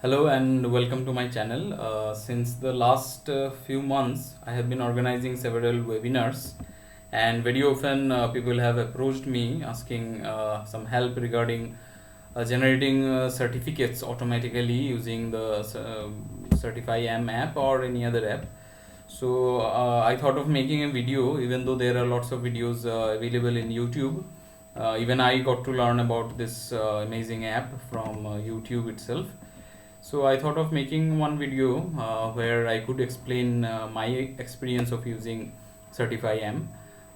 Hello and welcome to my channel. Since the last few months, I have been organizing several webinars, and very often people have approached me asking some help regarding generating certificates automatically using the Certify'em app or any other app. So I thought of making a video, even though there are lots of videos available in YouTube. Even I got to learn about this amazing app from YouTube itself. So I thought of making one video where I could explain my experience of using Certify'em.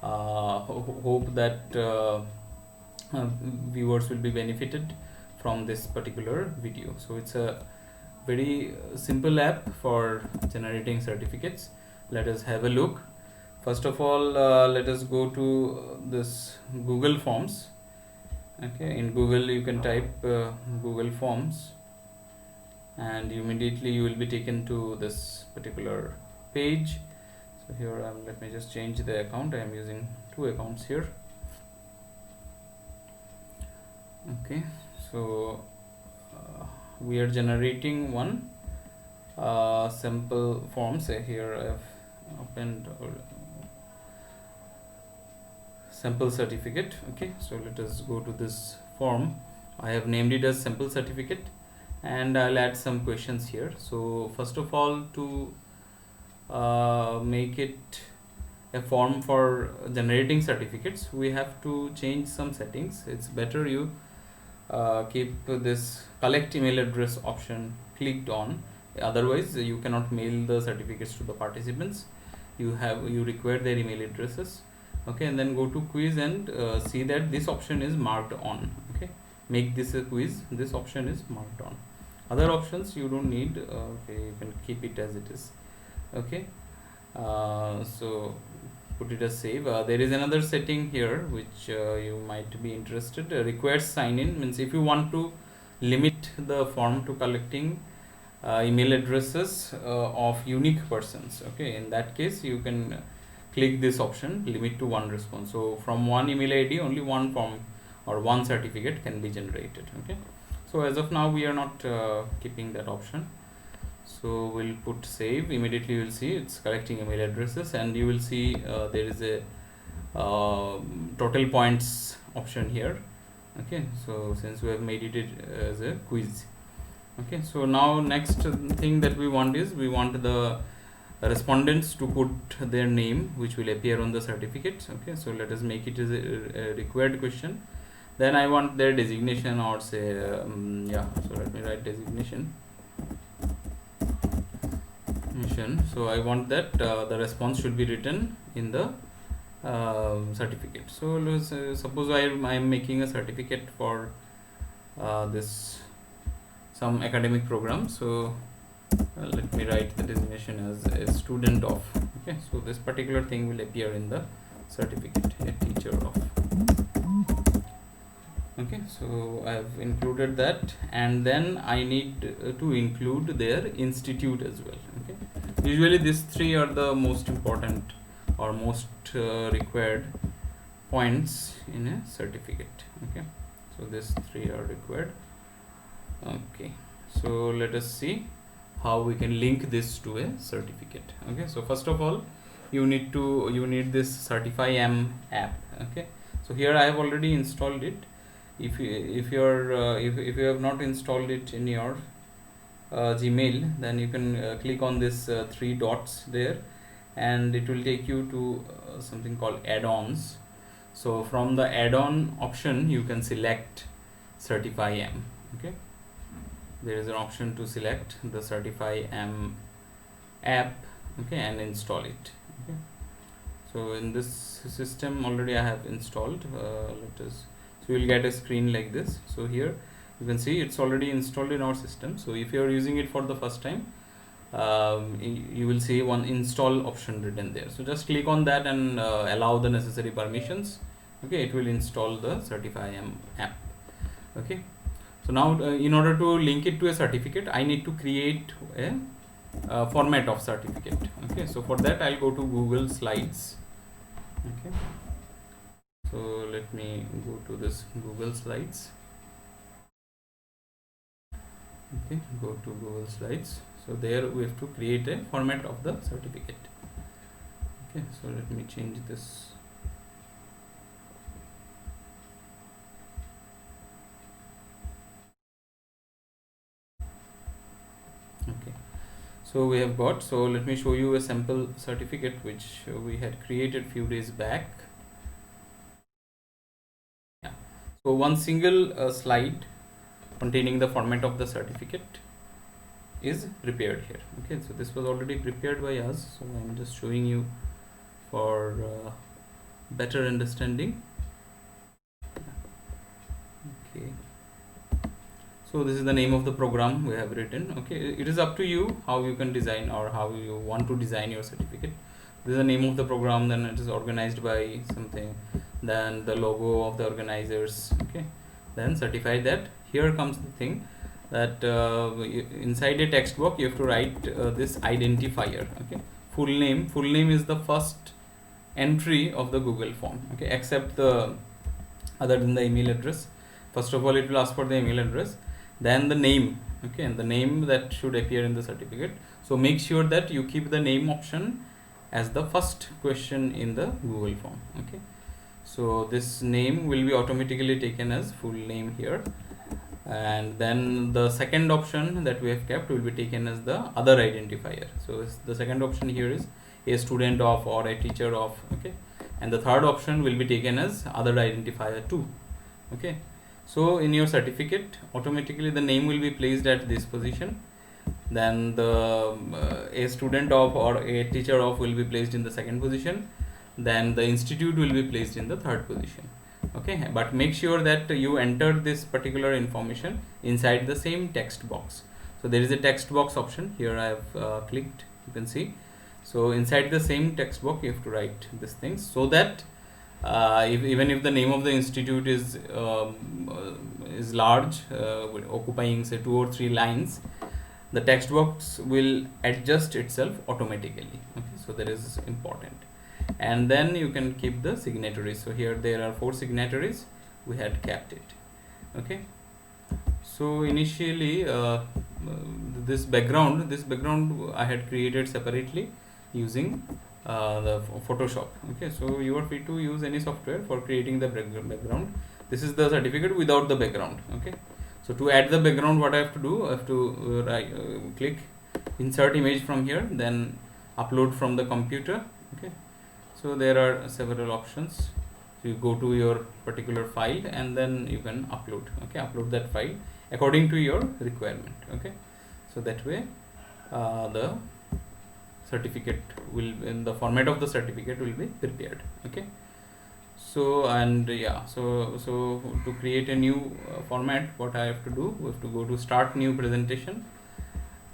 Hope that viewers will be benefited from this particular video. So it's a very simple app for generating certificates. Let us have a look. First of all, let us go to this Google Forms. Okay, in Google you can type Google Forms, and immediately you will be taken to this particular page. So here let me just change the account. I am using two accounts here. Okay, so we are generating one sample form. Say here I have opened sample certificate. Okay, so let us go to this form. I have named it as sample certificate, and I'll add some questions here. So first of all, to make it a form for generating certificates, we have to change some settings. It's better you keep this collect email address option clicked on, otherwise you cannot mail the certificates to the participants. You require their email addresses. Okay, and then go to quiz and see that this option is marked on. Okay, make this a quiz. This option is marked on. Other options you don't need. Okay, you can keep it as it is. Okay, so put it as save. There is another setting here which you might be interested. Requires sign in, means if you want to limit the form to collecting email addresses of unique persons. Okay, in that case you can click this option, limit to one response. So from one email ID only one form or one certificate can be generated. Okay, so as of now we are not keeping that option. So we'll put save. Immediately you will see it's collecting email addresses, and you will see there is a total points option here. Okay, so since we have made it as a quiz. Okay, so now next thing that we want is we want the respondents to put their name, which will appear on the certificate. Okay, so let us make it as a required question. Then I want their designation, or say so let me write designation. So I want that the response should be written in the certificate. So let's suppose I am making a certificate for this some academic program. So let me write the designation as a student of. Okay, so this particular thing will appear in the certificate, a teacher of. Okay, so I have included that, and then I need to include their institute as well. Okay, usually these three are the most important or most required points in a certificate. Okay, so these three are required. Okay, so let us see how we can link this to a certificate. Okay, so first of all you need this Certify'em app. Okay, so here I have already installed it. If you have not installed it in your Gmail, then you can click on this three dots there, and it will take you to something called add-ons. So from the add-on option you can select Certify'em. Okay, there is an option to select the Certify'em app. Okay, and install it. Okay, so in this system already I have installed. So you will get a screen like this. So here you can see it's already installed in our system. So if you are using it for the first time, you will see one install option written there. So just click on that and allow the necessary permissions. Okay, it will install the Certify'em app. Okay, so now in order to link it to a certificate, I need to create a format of certificate. Okay, so for that I'll go to Google Slides. Okay, so let me go to this Google Slides. Okay, go to Google Slides. So there we have to create a format of the certificate. Okay, so let me change this. Okay, so we have got, so let me show you a sample certificate which we had created few days back. Yeah, so one single slide containing the format of the certificate is prepared here. Okay, so this was already prepared by us, so I'm just showing you for better understanding. Okay, so this is the name of the program we have written. Okay, it is up to you how you can design or how you want to design your certificate. This is the name of the program, then it is organized by something, then the logo of the organizers. Okay, then certify that. Here comes the thing that inside a text box you have to write this identifier. Okay, full name is the first entry of the Google form. Okay, except the other than the email address. First of all, it will ask for the email address, then the name. Okay, and the name that should appear in the certificate. So make sure that you keep the name option as the first question in the Google form. Okay, so this name will be automatically taken as full name here, and then the second option that we have kept will be taken as the other identifier. So the second option here is a student of or a teacher of. Okay, and the third option will be taken as other identifier too. Okay, so in your certificate automatically the name will be placed at this position, then the a student of or a teacher of will be placed in the second position, then the institute will be placed in the third position. Okay, but make sure that you enter this particular information inside the same text box. So there is a text box option here. I have clicked, you can see. So inside the same text box you have to write these things, so that even if the name of the institute is large, occupying say 2 or 3 lines, the text box will adjust itself automatically. Okay, so that is important. And then you can keep the signatories. So here there are 4 signatories, we had kept it. Okay, so initially this background I had created separately using the Photoshop. Okay, so you are free to use any software for creating the background. This is the certificate without the background. Okay, so to add the background, what I have to do, I have to click insert image from here, then upload from the computer. Okay, so there are several options. So you go to your particular file and then you can upload. Okay, upload that file according to your requirement. Okay, so that way the certificate will, in the format of the certificate will be prepared. Okay, so and yeah, so to create a new format, what I have to do, we have to go to start new presentation,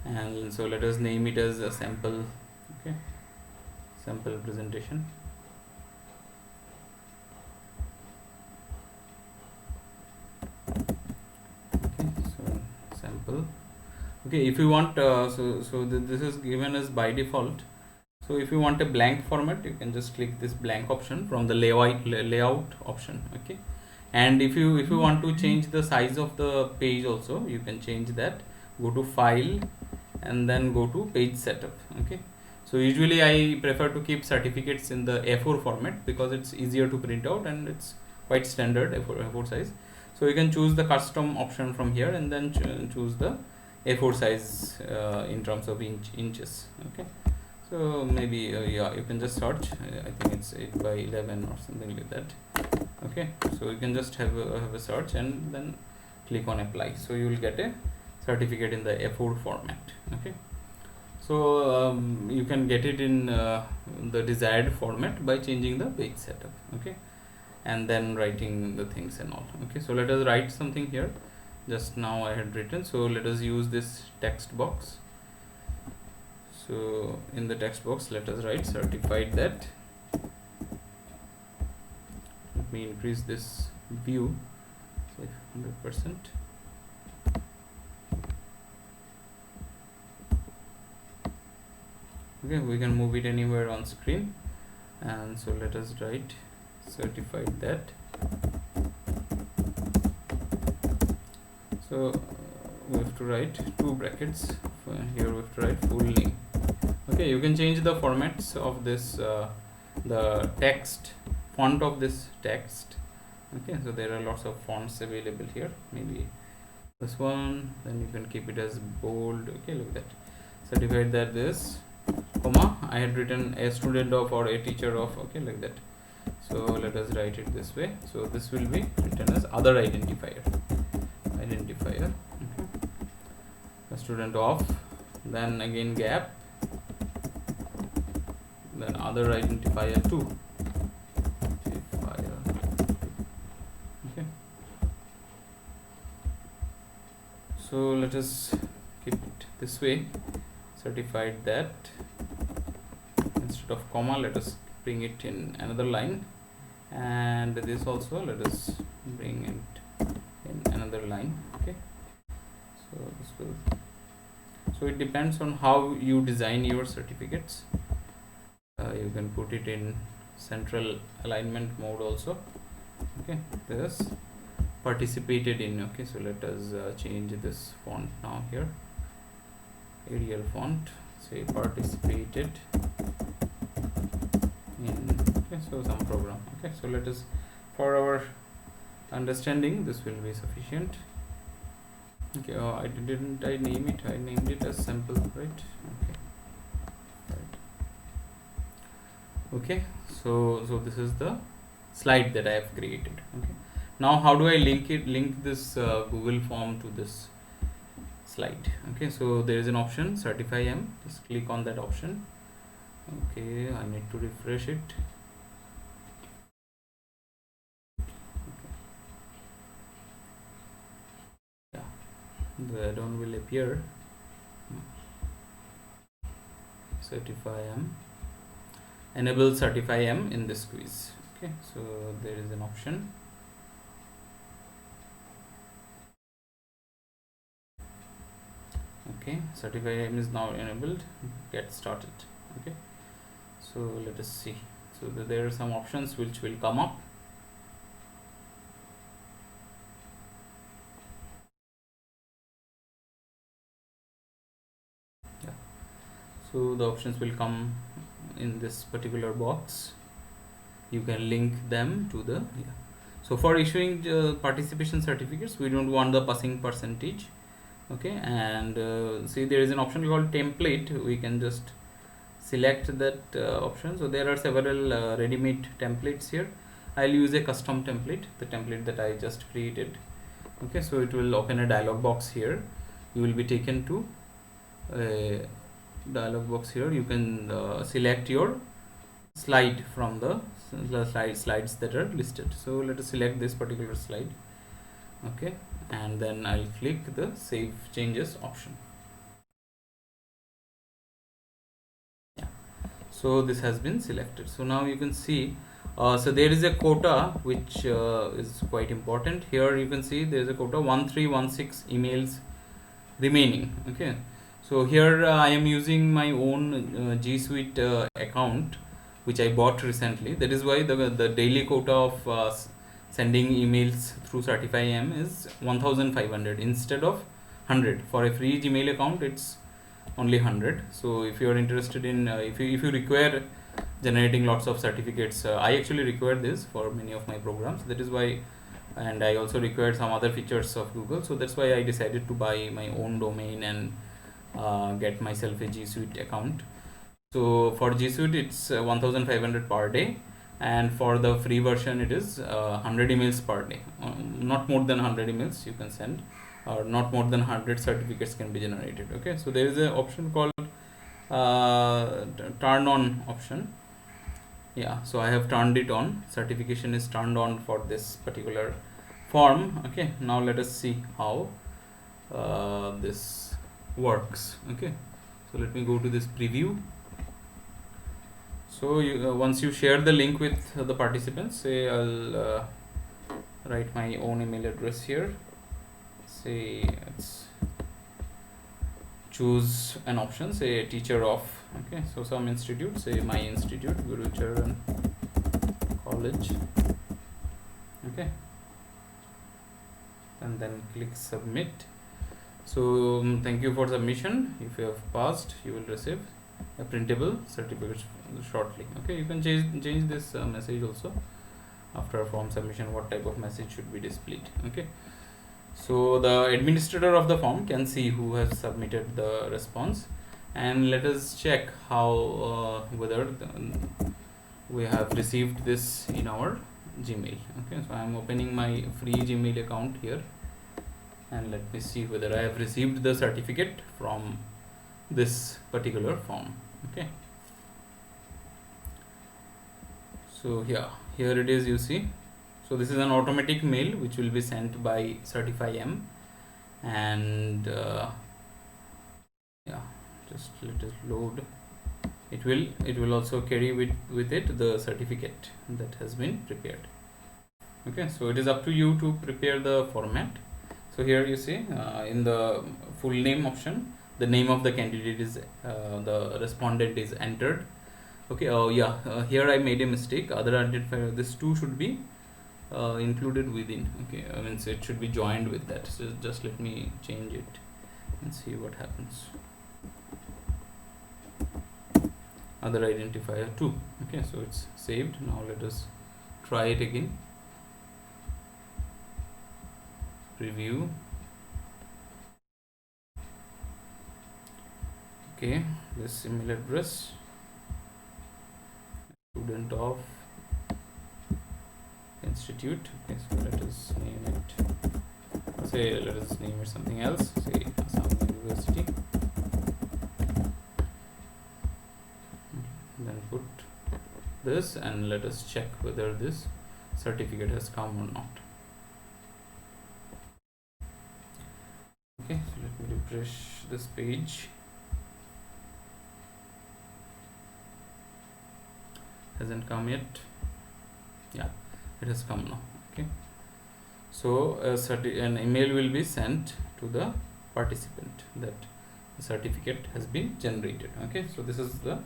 and so let us name it as a sample. Okay, sample presentation. Okay, so sample. Okay, if you want this is given as by default. So if you want a blank format, you can just click this blank option from the layout option. Okay, and if you want to change the size of the page also, you can change that. Go to file and then go to page setup. Okay, so usually I prefer to keep certificates in the A4 format because it's easier to print out and it's quite standard A4 size. So you can choose the custom option from here and then choose the A4 size in terms of inches. Okay, so maybe yeah, you can just search. I think it's 8 by 11 or something like that. Okay, so you can just have a search and then click on apply. So you will get a certificate in the A4 format. Okay, so you can get it in the desired format by changing the page setup. Okay, and then writing the things and all. Okay, so let us write something here. Just now I had written, so let us use this text box. So in the text box, let us write certified that. Let me increase this view, say 100%. Okay, we can move it anywhere on screen, and so let us write certified that. So we have to write two brackets. Here we have to write full name. Okay, you can change the formats of this the text font of this text. Okay, so there are lots of fonts available here. Maybe this one, then you can keep it as bold. Okay, look at that. Certified that this comma I had written a student of or a teacher of. Okay, like that. So let us write it this way. So this will be written as other identifier. Okay. A student of, then again gap, then other identifier 2. Okay. So let us keep it this way. Certified that instead of comma, let us bring it in another line, and this also let us bring it in another line. Okay. So this will. So it depends on how you design your certificates. You can put it in central alignment mode also. Okay, this participated in. Okay, so let us change this font now here. Arial font, say participated in. Okay, so some program. Okay, so let us, for our understanding, this will be sufficient. Okay, I name it. I named it as sample, right? Okay, so this is the slide that I have created. Okay, now how do I link this Google form to this slide? Okay, so there is an option, Certify'em. Just click on that option. Okay, I need to refresh it. The add-on will appear. Certify'em. Enable Certify'em in this quiz. Okay, so there is an option. Okay, Certify'em is now enabled. Get started. Okay, so let us see. So there are some options which will come up. So the options will come in this particular box. You can link them to the So for issuing participation certificates, we don't want the passing percentage. Okay, and see, there is an option called template. We can just select that option. So there are several ready-made templates here. I'll use a custom template, the template that I just created. Okay, so it will open a dialog box here. You will be taken to a dialog box here. You can select your slide from the slides that are listed. So let us select this particular slide. Okay, and then I'll click the save changes option. Yeah, so this has been selected. So now you can see so there is a quota which is quite important. Here you can see there is a quota 1316 emails remaining. Okay, so here I am using my own G Suite account which I bought recently. That is why the daily quota of sending emails through Certify'em is 1500 instead of 100. For a free Gmail account, it's only 100. So if you are interested in if you require generating lots of certificates, I actually require this for many of my programs. That is why, and I also required some other features of Google. So that's why I decided to buy my own domain and get myself a G Suite account. So for G Suite, it's 1500 per day, and for the free version, it is 100 emails per day. Not more than 100 emails you can send, or not more than 100 certificates can be generated. Okay, so there is an option called turn on option. Yeah, so I have turned it on. Certification is turned on for this particular form. Okay, now let us see how this works. Okay, so let me go to this preview. So you, once you share the link with the participants, say I'll write my own email address here. Say let's choose an option, say teacher of. Okay, so some institute, say my institute, Gurucharan College. Okay, and then click submit. So thank you for submission. If you have passed, you will receive a printable certificate shortly. Okay, you can change this message also after form submission. What type of message should be displayed? Okay, so the administrator of the form can see who has submitted the response, and let us check how whether we have received this in our Gmail. Okay, so I am opening my free Gmail account here, and let me see whether I have received the certificate from this particular form. Okay, so yeah, here it is, you see. So this is an automatic mail which will be sent by Certify'em, and yeah, just let it load. It will also carry with it the certificate that has been prepared. Okay, so it is up to you to prepare the format. So here you see in the full name option, the name of the candidate is the respondent is entered. Okay, oh yeah, here I made a mistake. Other identifier, this 2 should be included within. Okay, I mean, so it should be joined with that. So just let me change it and see what happens. Other identifier 2. Okay, so it's saved. Now let us try it again. Preview. Okay, this email address, student of institute. Okay, so let us name it, say let us name it something else, say Assam University, then put this, and let us check whether this certificate has come or not. Okay, so let me refresh this page. Hasn't come yet. Yeah, it has come now. Okay, so an email will be sent to the participant that the certificate has been generated. Okay, so this is the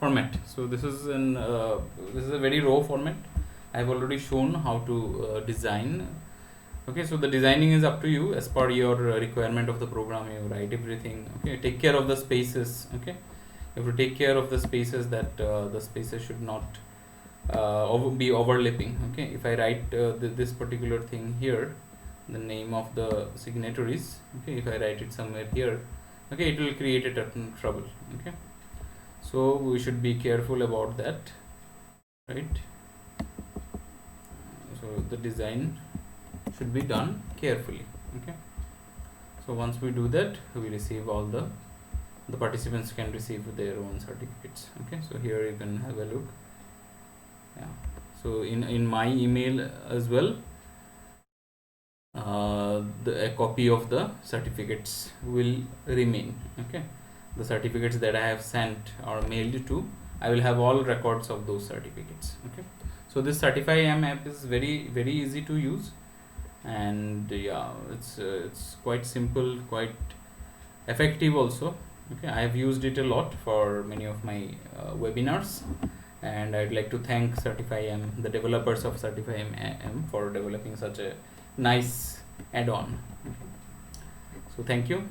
format. So this is a very raw format. I have already shown how to design. Okay, so the designing is up to you as per your requirement of the program. You write everything. Okay, take care of the spaces. Okay, you have to take care of the spaces, that the spaces should not be overlapping. Okay, if I write this particular thing here, the name of the signatories, okay, if I write it somewhere here, okay, it will create a trouble. Okay, so we should be careful about that, right? So the design should be done carefully. Okay, so once we do that, we receive all the participants can receive their own certificates. Okay, so here you can have a look. Yeah, so in my email as well, a copy of the certificates will remain. Okay, the certificates that I have sent or mailed to, I will have all records of those certificates. Okay, so this Certify'em app is very easy to use, and yeah, it's quite simple, quite effective also. Okay, I have used it a lot for many of my webinars, and I'd like to thank Certify'em, the developers of Certify'em, for developing such a nice add-on. Okay. So thank you.